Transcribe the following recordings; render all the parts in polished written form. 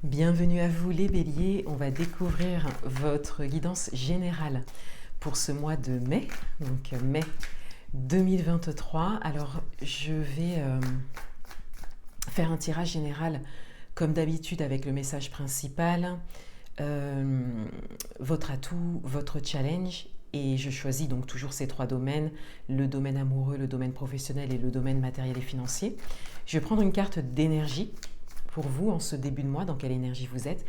Bienvenue à vous les béliers, on va découvrir votre guidance générale pour ce mois de mai, donc mai 2023. Alors je vais faire un tirage général comme d'habitude avec le message principal, votre atout, votre challenge. Et je choisis donc toujours ces trois domaines, le domaine amoureux, le domaine professionnel et le domaine matériel et financier. Je vais prendre une carte d'énergie pour vous en ce début de mois, dans quelle énergie vous êtes.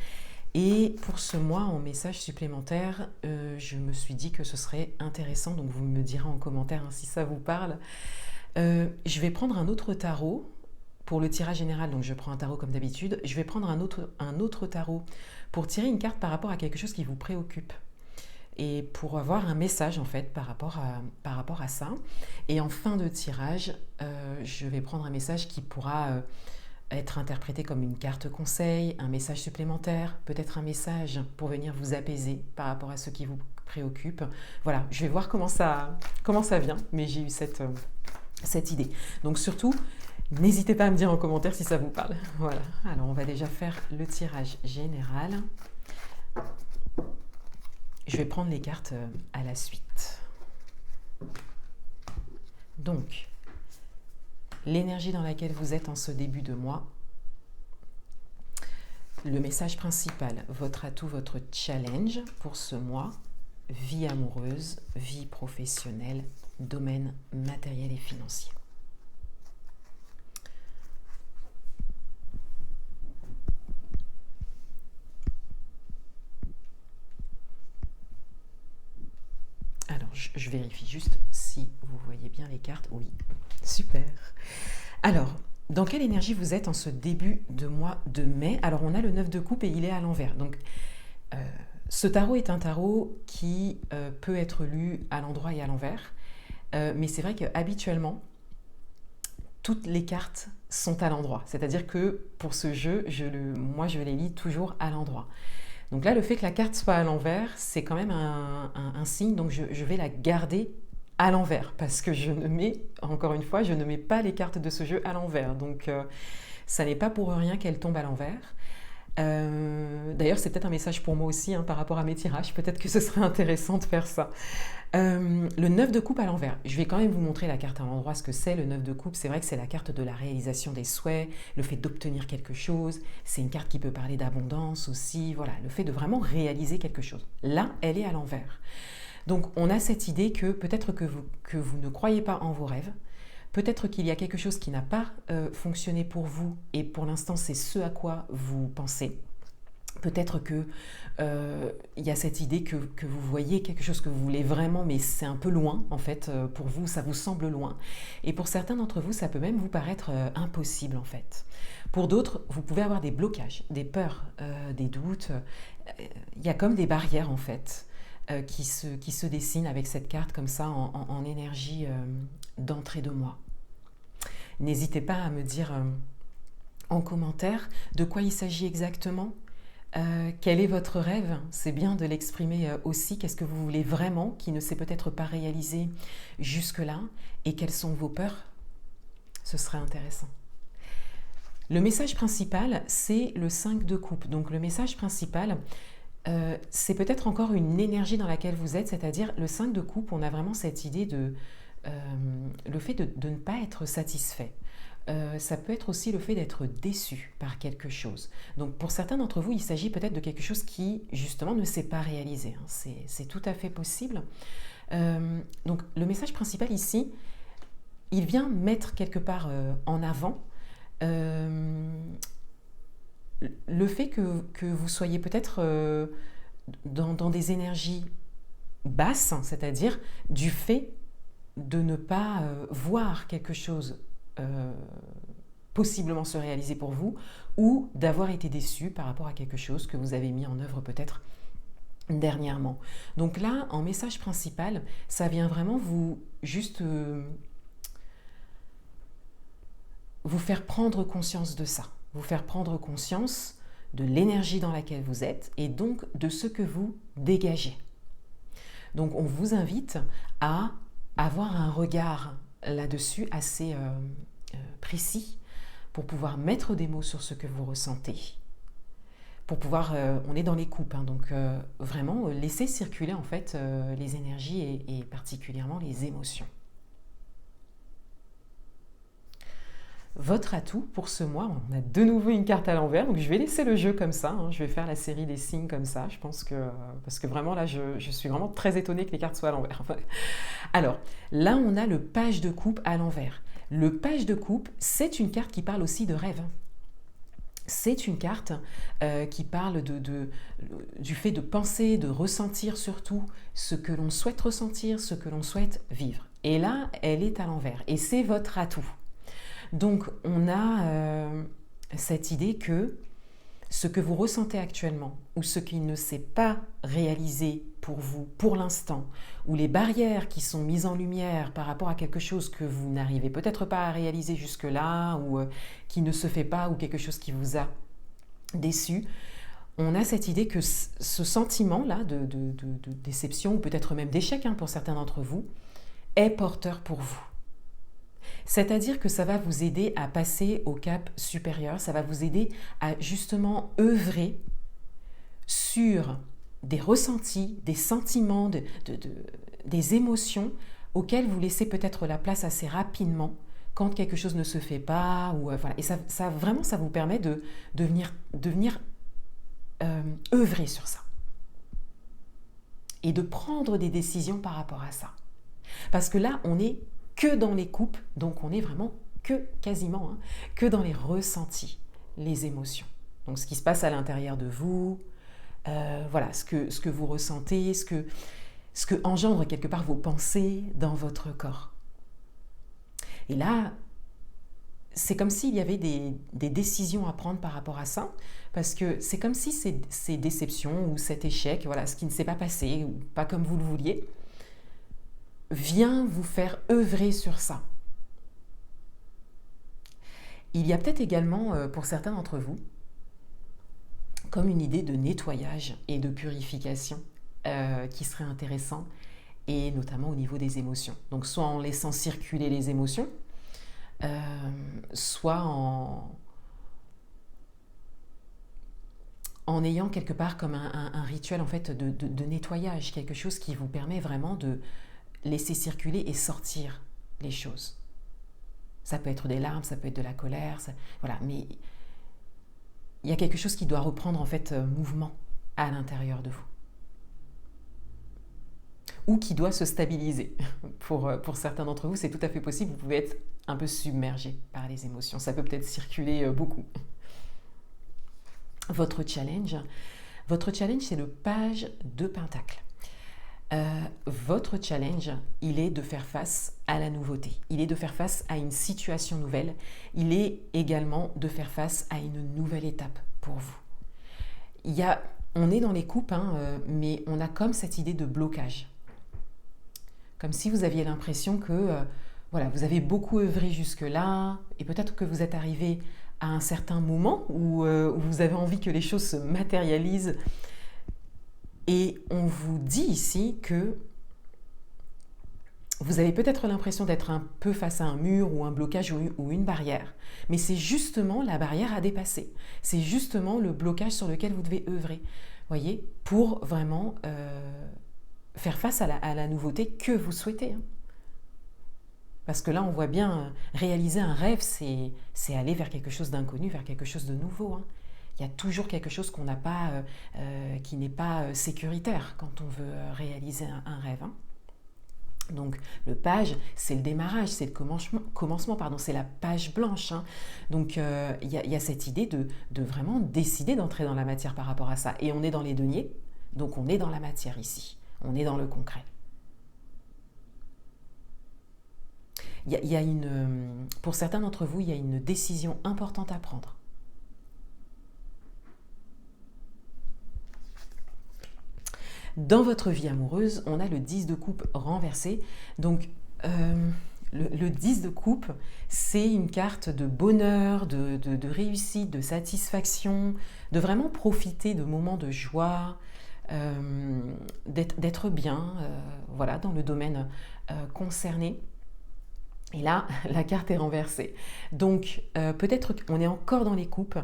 Et pour ce mois, en message supplémentaire, je me suis dit que ce serait intéressant, donc vous me direz en commentaire si ça vous parle. Je vais prendre un autre tarot pour le tirage général, donc je prends un tarot comme d'habitude. Je vais prendre un autre tarot pour tirer une carte par rapport à quelque chose qui vous préoccupe et pour avoir un message en fait par rapport à ça. Et en fin de tirage, je vais prendre un message qui pourra être interprété comme une carte conseil, un message supplémentaire, peut-être un message pour venir vous apaiser par rapport à ce qui vous préoccupe. Voilà, je vais voir comment ça vient, mais j'ai eu cette idée. Donc surtout, n'hésitez pas à me dire en commentaire si ça vous parle. Voilà, alors on va déjà faire le tirage général. Je vais prendre les cartes à la suite. Donc, l'énergie dans laquelle vous êtes en ce début de mois, le message principal, votre atout, votre challenge pour ce mois, vie amoureuse, vie professionnelle, domaine matériel et financier. Alors, je vérifie juste si vous voyez bien les cartes. Oui, super. Alors, dans quelle énergie vous êtes en ce début de mois de mai? Alors, on a le 9 de coupe et il est à l'envers. Donc, ce tarot est un tarot qui peut être lu à l'endroit et à l'envers. Mais c'est vrai qu'habituellement, toutes les cartes sont à l'endroit. C'est-à-dire que pour ce jeu, moi, je les lis toujours à l'endroit. Donc là, le fait que la carte soit à l'envers, c'est quand même un signe. Donc, je vais la garder à l'envers parce que encore une fois, je ne mets pas les cartes de ce jeu à l'envers. Donc, ça n'est pas pour rien qu'elles tombent à l'envers. D'ailleurs, c'est peut-être un message pour moi aussi par rapport à mes tirages. Peut-être que ce serait intéressant de faire ça. Le 9 de coupe à l'envers. Je vais quand même vous montrer la carte à l'endroit, ce que c'est le 9 de coupe. C'est vrai que c'est la carte de la réalisation des souhaits, le fait d'obtenir quelque chose. C'est une carte qui peut parler d'abondance aussi. Voilà, le fait de vraiment réaliser quelque chose. Là, elle est à l'envers. Donc, on a cette idée que peut-être que vous ne croyez pas en vos rêves. Peut-être qu'il y a quelque chose qui n'a pas fonctionné pour vous et pour l'instant, c'est ce à quoi vous pensez. Peut-être qu'il y a cette idée que vous voyez quelque chose que vous voulez vraiment, mais c'est un peu loin, en fait, pour vous, ça vous semble loin. Et pour certains d'entre vous, ça peut même vous paraître impossible, en fait. Pour d'autres, vous pouvez avoir des blocages, des peurs, des doutes. Il y a comme des barrières, en fait, qui se dessinent avec cette carte, comme ça, en énergie d'entrée de mois. N'hésitez pas à me dire en commentaire de quoi il s'agit exactement. Quel est votre rêve? C'est bien de l'exprimer aussi. Qu'est-ce que vous voulez vraiment qui ne s'est peut-être pas réalisé jusque-là? Et quelles sont vos peurs? Ce serait intéressant. Le message principal, c'est le 5 de coupe. Donc le message principal, c'est peut-être encore une énergie dans laquelle vous êtes, c'est-à-dire le 5 de coupe, on a vraiment cette idée de le fait de ne pas être satisfait. Ça peut être aussi le fait d'être déçu par quelque chose. Donc pour certains d'entre vous, il s'agit peut-être de quelque chose qui justement ne s'est pas réalisé. C'est tout à fait possible. Donc le message principal ici, il vient mettre quelque part en avant le fait que vous soyez peut-être dans des énergies basses, c'est-à-dire du fait de ne pas voir quelque chose possiblement se réaliser pour vous, ou d'avoir été déçu par rapport à quelque chose que vous avez mis en œuvre peut-être dernièrement. Donc là, en message principal, ça vient vraiment vous faire prendre conscience de ça, vous faire prendre conscience de l'énergie dans laquelle vous êtes et donc de ce que vous dégagez. Donc on vous invite à avoir un regard là-dessus assez précis pour pouvoir mettre des mots sur ce que vous ressentez. pour pouvoir, on est dans les coupes, hein, donc vraiment laisser circuler en fait les énergies et particulièrement les émotions. Votre atout pour ce mois, on a de nouveau une carte à l'envers, donc je vais laisser le jeu comme ça, hein, je vais faire la série des signes comme ça, je pense que, parce que vraiment là, je suis vraiment très étonnée que les cartes soient à l'envers. Alors, là, on a le page de coupe à l'envers. Le page de coupe, c'est une carte qui parle aussi de rêve. C'est une carte qui parle du fait de penser, de ressentir surtout ce que l'on souhaite ressentir, ce que l'on souhaite vivre. Et là, elle est à l'envers, et c'est votre atout. Donc, on a cette idée que ce que vous ressentez actuellement ou ce qui ne s'est pas réalisé pour vous pour l'instant, ou les barrières qui sont mises en lumière par rapport à quelque chose que vous n'arrivez peut-être pas à réaliser jusque-là ou qui ne se fait pas ou quelque chose qui vous a déçu, on a cette idée que ce sentiment-là de déception ou peut-être même d'échec pour certains d'entre vous est porteur pour vous. C'est-à-dire que ça va vous aider à passer au cap supérieur, ça va vous aider à justement œuvrer sur des ressentis, des sentiments, des émotions auxquelles vous laissez peut-être la place assez rapidement quand quelque chose ne se fait pas. Ou, voilà. Et ça vraiment, ça vous permet de venir œuvrer sur ça. Et de prendre des décisions par rapport à ça. Parce que là, on est que dans les coupes, donc on est vraiment quasiment, que dans les ressentis, les émotions. Donc ce qui se passe à l'intérieur de vous, voilà, ce que vous ressentez, ce que engendre quelque part vos pensées dans votre corps. Et là, c'est comme s'il y avait des décisions à prendre par rapport à ça, parce que c'est comme si ces déceptions ou cet échec, voilà, ce qui ne s'est pas passé, ou pas comme vous le vouliez, vient vous faire œuvrer sur ça. Il y a peut-être également, pour certains d'entre vous, comme une idée de nettoyage et de purification qui serait intéressant, et notamment au niveau des émotions. Donc soit en laissant circuler les émotions, soit en ayant quelque part comme un rituel en fait de nettoyage, quelque chose qui vous permet vraiment de laisser circuler et sortir les choses. Ça peut être des larmes, ça peut être de la colère, voilà, mais il y a quelque chose qui doit reprendre en fait mouvement à l'intérieur de vous. Ou qui doit se stabiliser. Pour certains d'entre vous, c'est tout à fait possible, vous pouvez être un peu submergé par les émotions. Ça peut peut-être circuler beaucoup. Votre challenge, c'est le page de Pentacle. Votre challenge, il est de faire face à la nouveauté. Il est de faire face à une situation nouvelle. Il est également de faire face à une nouvelle étape pour vous. On est dans les coupes, mais on a comme cette idée de blocage. Comme si vous aviez l'impression que voilà, vous avez beaucoup œuvré jusque-là, et peut-être que vous êtes arrivé à un certain moment où vous avez envie que les choses se matérialisent. Et on vous dit ici que vous avez peut-être l'impression d'être un peu face à un mur ou un blocage ou une barrière. Mais c'est justement la barrière à dépasser. C'est justement le blocage sur lequel vous devez œuvrer. Voyez, pour vraiment faire face à la nouveauté que vous souhaitez. Parce que là, on voit bien, réaliser un rêve, c'est aller vers quelque chose d'inconnu, vers quelque chose de nouveau. Il y a toujours quelque chose qu'on n'a pas, qui n'est pas sécuritaire quand on veut réaliser un rêve. Donc le page, c'est le démarrage, c'est le commencement, c'est la page blanche. Donc il y a cette idée de vraiment décider d'entrer dans la matière par rapport à ça. Et on est dans les deniers, donc on est dans la matière ici, on est dans le concret. Pour certains d'entre vous, il y a une décision importante à prendre. Dans votre vie amoureuse, on a le 10 de coupe renversé. Donc, le 10 de coupe, c'est une carte de bonheur, de réussite, de satisfaction, de vraiment profiter de moments de joie, d'être bien voilà, dans le domaine concerné. Et là, la carte est renversée. Donc, peut-être qu'on est encore dans les coupes.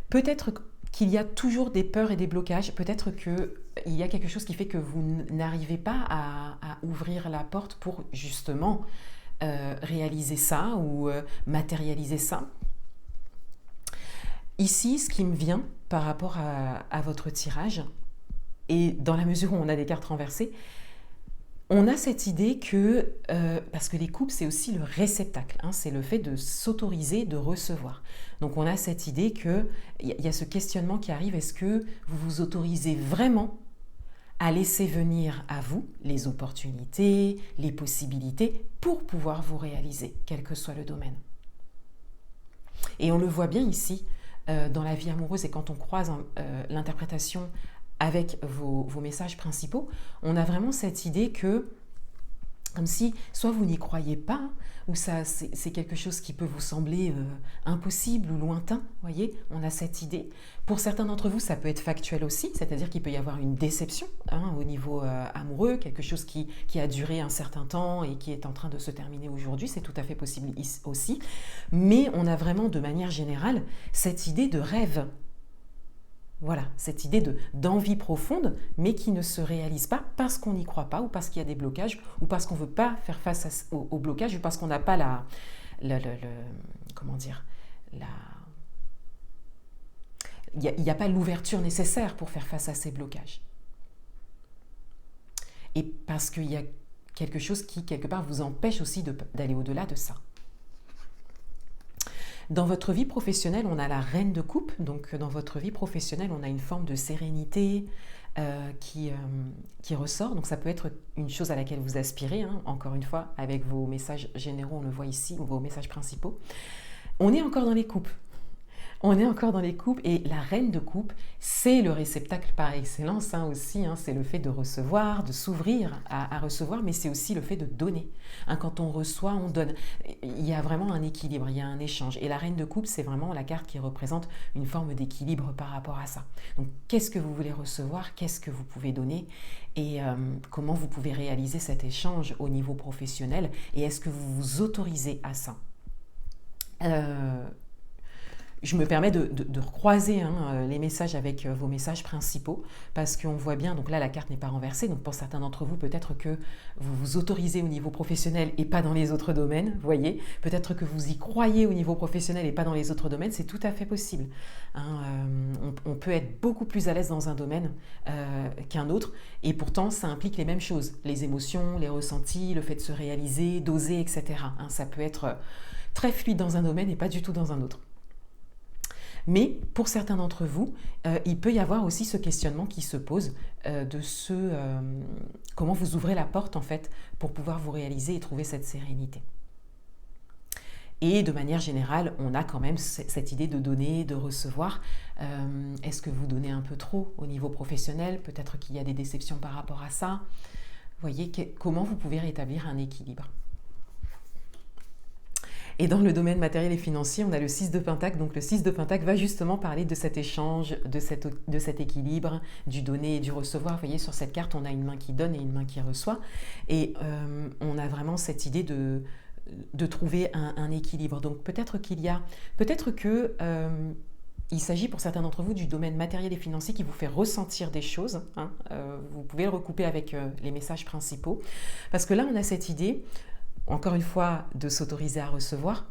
Peut-être qu'il y a toujours des peurs et des blocages. Peut-être qu'il y a quelque chose qui fait que vous n'arrivez pas à ouvrir la porte pour justement réaliser ça ou matérialiser ça. Ici, ce qui me vient par rapport à votre tirage, et dans la mesure où on a des cartes renversées, on a cette idée que, parce que les coupes, c'est aussi le réceptacle, hein, c'est le fait de s'autoriser, de recevoir. Donc on a cette idée qu'il y a ce questionnement qui arrive, est-ce que vous vous autorisez vraiment à laisser venir à vous les opportunités, les possibilités pour pouvoir vous réaliser, quel que soit le domaine. Et on le voit bien ici, dans la vie amoureuse, et quand on croise l'interprétation avec vos messages principaux, on a vraiment cette idée que, comme si soit vous n'y croyez pas, ou ça c'est quelque chose qui peut vous sembler impossible ou lointain, voyez, on a cette idée. Pour certains d'entre vous, ça peut être factuel aussi, c'est-à-dire qu'il peut y avoir une déception au niveau amoureux, quelque chose qui a duré un certain temps et qui est en train de se terminer aujourd'hui, c'est tout à fait possible aussi. Mais on a vraiment, de manière générale, cette idée de rêve. Voilà, cette idée d'envie profonde, mais qui ne se réalise pas parce qu'on n'y croit pas, ou parce qu'il y a des blocages, ou parce qu'on ne veut pas faire face au blocage, ou parce qu'on n'a pas comment dire, il n'y a pas l'ouverture nécessaire pour faire face à ces blocages. Et parce qu'il y a quelque chose qui, quelque part, vous empêche aussi d'aller au-delà de ça. Dans votre vie professionnelle, on a la reine de coupe. Donc, dans votre vie professionnelle, on a une forme de sérénité qui ressort. Donc, ça peut être une chose à laquelle vous aspirez, hein, encore une fois, avec vos messages généraux, on le voit ici, ou vos messages principaux. On est encore dans les coupes. On est encore dans les coupes, et la reine de coupe, c'est le réceptacle par excellence aussi, c'est le fait de recevoir, de s'ouvrir à recevoir, mais c'est aussi le fait de donner. Quand on reçoit, on donne. Il y a vraiment un équilibre, il y a un échange. Et la reine de coupe, c'est vraiment la carte qui représente une forme d'équilibre par rapport à ça. Donc, qu'est-ce que vous voulez recevoir? Qu'est-ce que vous pouvez donner? Et comment vous pouvez réaliser cet échange au niveau professionnel? Et est-ce que vous vous autorisez à ça? Je me permets de recroiser les messages avec vos messages principaux, parce qu'on voit bien, donc là la carte n'est pas renversée, donc pour certains d'entre vous, peut-être que vous vous autorisez au niveau professionnel et pas dans les autres domaines, voyez, peut-être que vous y croyez au niveau professionnel et pas dans les autres domaines, c'est tout à fait possible. On peut être beaucoup plus à l'aise dans un domaine qu'un autre, et pourtant ça implique les mêmes choses, les émotions, les ressentis, le fait de se réaliser, d'oser, etc. Ça peut être très fluide dans un domaine et pas du tout dans un autre. Mais pour certains d'entre vous, il peut y avoir aussi ce questionnement qui se pose comment vous ouvrez la porte en fait pour pouvoir vous réaliser et trouver cette sérénité. Et de manière générale, on a quand même cette idée de donner, de recevoir. Est-ce que vous donnez un peu trop au niveau professionnel? Peut-être qu'il y a des déceptions par rapport à ça. Voyez comment vous pouvez rétablir un équilibre. Et dans le domaine matériel et financier, on a le 6 de Pentacle. Donc le 6 de Pentacle va justement parler de cet échange, de cet équilibre, du donner et du recevoir. Vous voyez, sur cette carte, on a une main qui donne et une main qui reçoit. Et on a vraiment cette idée de trouver un équilibre. Donc peut-être que il s'agit pour certains d'entre vous du domaine matériel et financier qui vous fait ressentir des choses. Vous pouvez le recouper avec les messages principaux. Parce que là, on a cette idée, encore une fois, de s'autoriser à recevoir,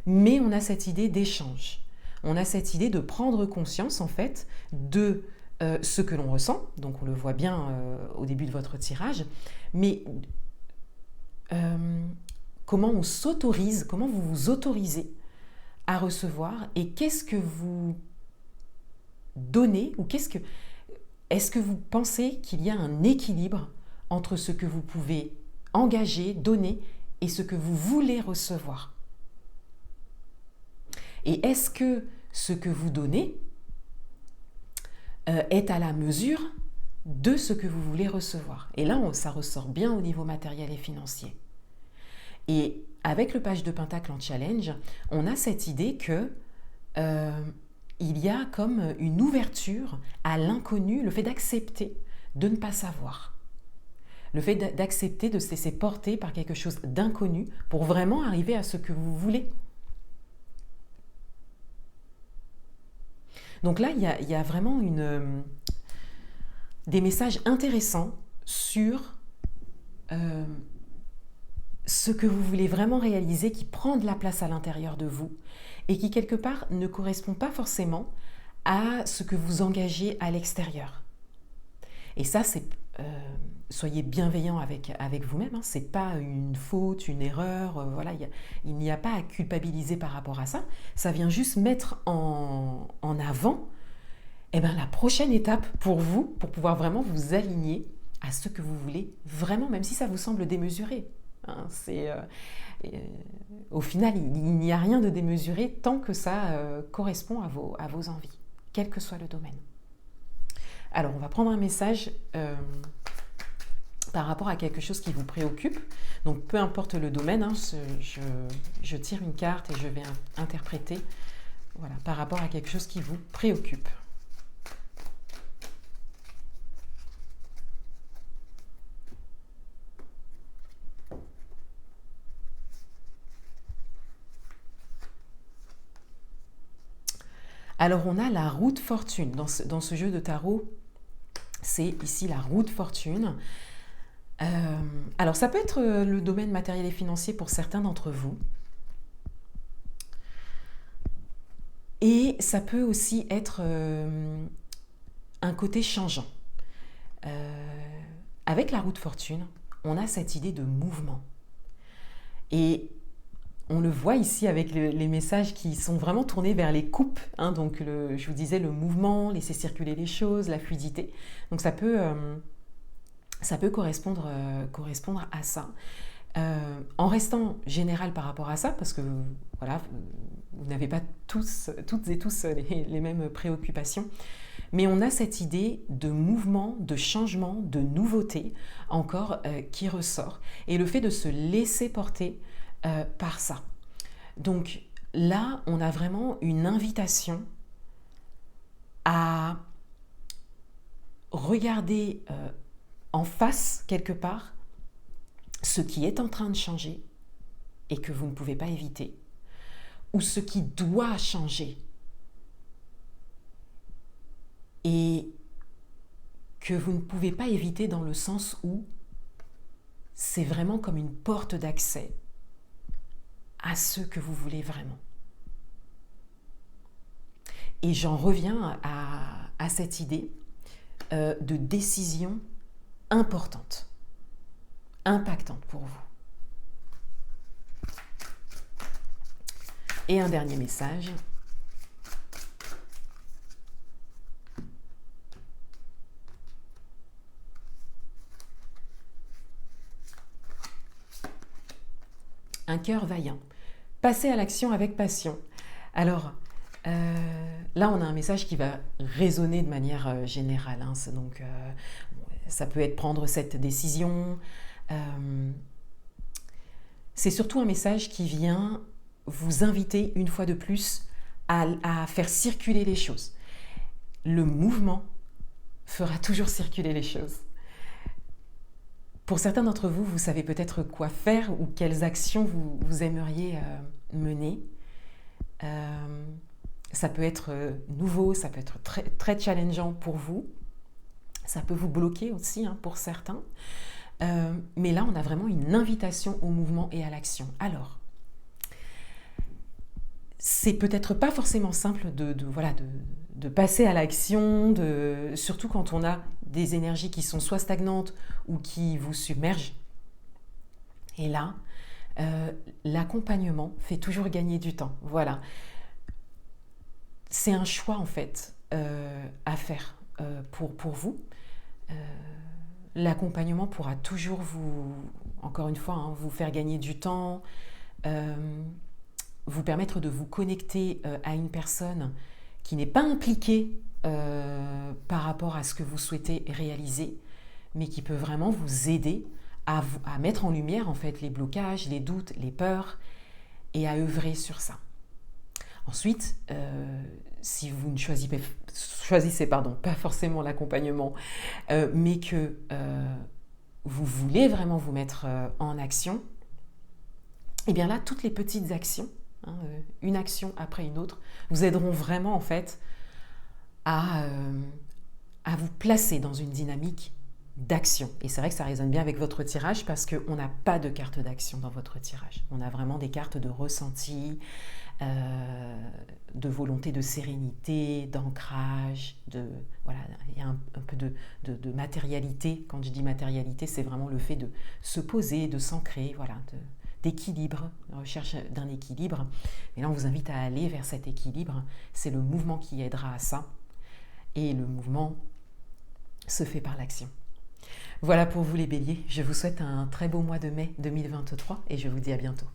mais on a cette idée d'échange. On a cette idée de prendre conscience, en fait, de ce que l'on ressent. Donc, on le voit bien au début de votre tirage. Mais comment on s'autorise, comment vous vous autorisez à recevoir, et qu'est-ce que vous donnez, ou est-ce que vous pensez qu'il y a un équilibre entre ce que vous pouvez engager, donner, et ce que vous voulez recevoir? Et est-ce que ce que vous donnez est à la mesure de ce que vous voulez recevoir? Et là, ça ressort bien au niveau matériel et financier. Et avec le page de Pentacle en challenge, on a cette idée que il y a comme une ouverture à l'inconnu, le fait d'accepter de ne pas savoir. Le fait d'accepter de se laisser porter par quelque chose d'inconnu pour vraiment arriver à ce que vous voulez. Donc là, il y a vraiment des messages intéressants sur ce que vous voulez vraiment réaliser, qui prend de la place à l'intérieur de vous et qui, quelque part, ne correspond pas forcément à ce que vous engagez à l'extérieur. Et ça, soyez bienveillant avec vous-même, hein. C'est pas une faute, une erreur, voilà, il n'y a pas à culpabiliser par rapport à ça. Ça vient juste mettre en avant la prochaine étape pour vous, pour pouvoir vraiment vous aligner à ce que vous voulez vraiment, même si ça vous semble démesuré. Hein, au final, il n'y a rien de démesuré tant que ça correspond à vos envies, quel que soit le domaine. Alors, on va prendre un message par rapport à quelque chose qui vous préoccupe. Donc, peu importe le domaine, hein, je tire une carte et je vais interpréter, voilà, par rapport à quelque chose qui vous préoccupe. Alors, on a la roue de fortune. Dans ce jeu de tarot, c'est ici la roue de fortune. Alors, ça peut être le domaine matériel et financier pour certains d'entre vous. Et ça peut aussi être un côté changeant. Avec la roue de fortune, on a cette idée de mouvement. Et on le voit ici avec les messages qui sont vraiment tournés vers les coupes, hein, donc je vous disais le mouvement, laisser circuler les choses, la fluidité. Donc ça peut correspondre à ça. En restant général par rapport à ça, parce que voilà, vous n'avez pas toutes et tous les mêmes préoccupations, mais on a cette idée de mouvement, de changement, de nouveauté encore qui ressort, et le fait de se laisser porter par ça. Donc là, on a vraiment une invitation à regarder en face, quelque part, ce qui est en train de changer et que vous ne pouvez pas éviter, ou ce qui doit changer et que vous ne pouvez pas éviter dans le sens où c'est vraiment comme une porte d'accès à ce que vous voulez vraiment. Et j'en reviens à cette idée de décision importante, impactante pour vous. Et un dernier message. Un cœur vaillant. Passez à l'action avec passion. Alors, là, on a un message qui va résonner de manière générale. Hein. Donc, ça peut être prendre cette décision. C'est surtout un message qui vient vous inviter, une fois de plus, à faire circuler les choses. Le mouvement fera toujours circuler les choses. Pour certains d'entre vous, vous savez peut-être quoi faire ou quelles actions vous aimeriez mener. Ça peut être nouveau, ça peut être très, très challengeant pour vous. Ça peut vous bloquer aussi, hein, pour certains. Mais là, on a vraiment une invitation au mouvement et à l'action. Alors, c'est peut-être pas forcément simple de passer à l'action, surtout quand on a des énergies qui sont soit stagnantes ou qui vous submergent. Et là, l'accompagnement fait toujours gagner du temps. Voilà. C'est un choix en fait à faire pour vous. L'accompagnement pourra toujours encore une fois, hein, vous faire gagner du temps, vous permettre de vous connecter à une personne qui n'est pas impliquée par rapport à ce que vous souhaitez réaliser, mais qui peut vraiment vous aider à mettre en lumière en fait les blocages, les doutes, les peurs et à œuvrer sur ça. Ensuite, si vous ne choisissez pas forcément l'accompagnement, mais que vous voulez vraiment vous mettre en action, et bien là, toutes les petites actions, hein, une action après une autre, vous aideront vraiment en fait à, euh, à vous placer dans une dynamique d'action. Et c'est vrai que ça résonne bien avec votre tirage parce qu'on n'a pas de carte d'action dans votre tirage. On a vraiment des cartes de ressenti, de volonté de sérénité, d'ancrage, voilà, il y a un peu de matérialité. Quand je dis matérialité, c'est vraiment le fait de se poser, de s'ancrer, voilà, d'équilibre, recherche d'un équilibre. Et là, on vous invite à aller vers cet équilibre. C'est le mouvement qui aidera à ça. Et le mouvement se fait par l'action. Voilà pour vous les béliers. Je vous souhaite un très beau mois de mai 2023 et je vous dis à bientôt.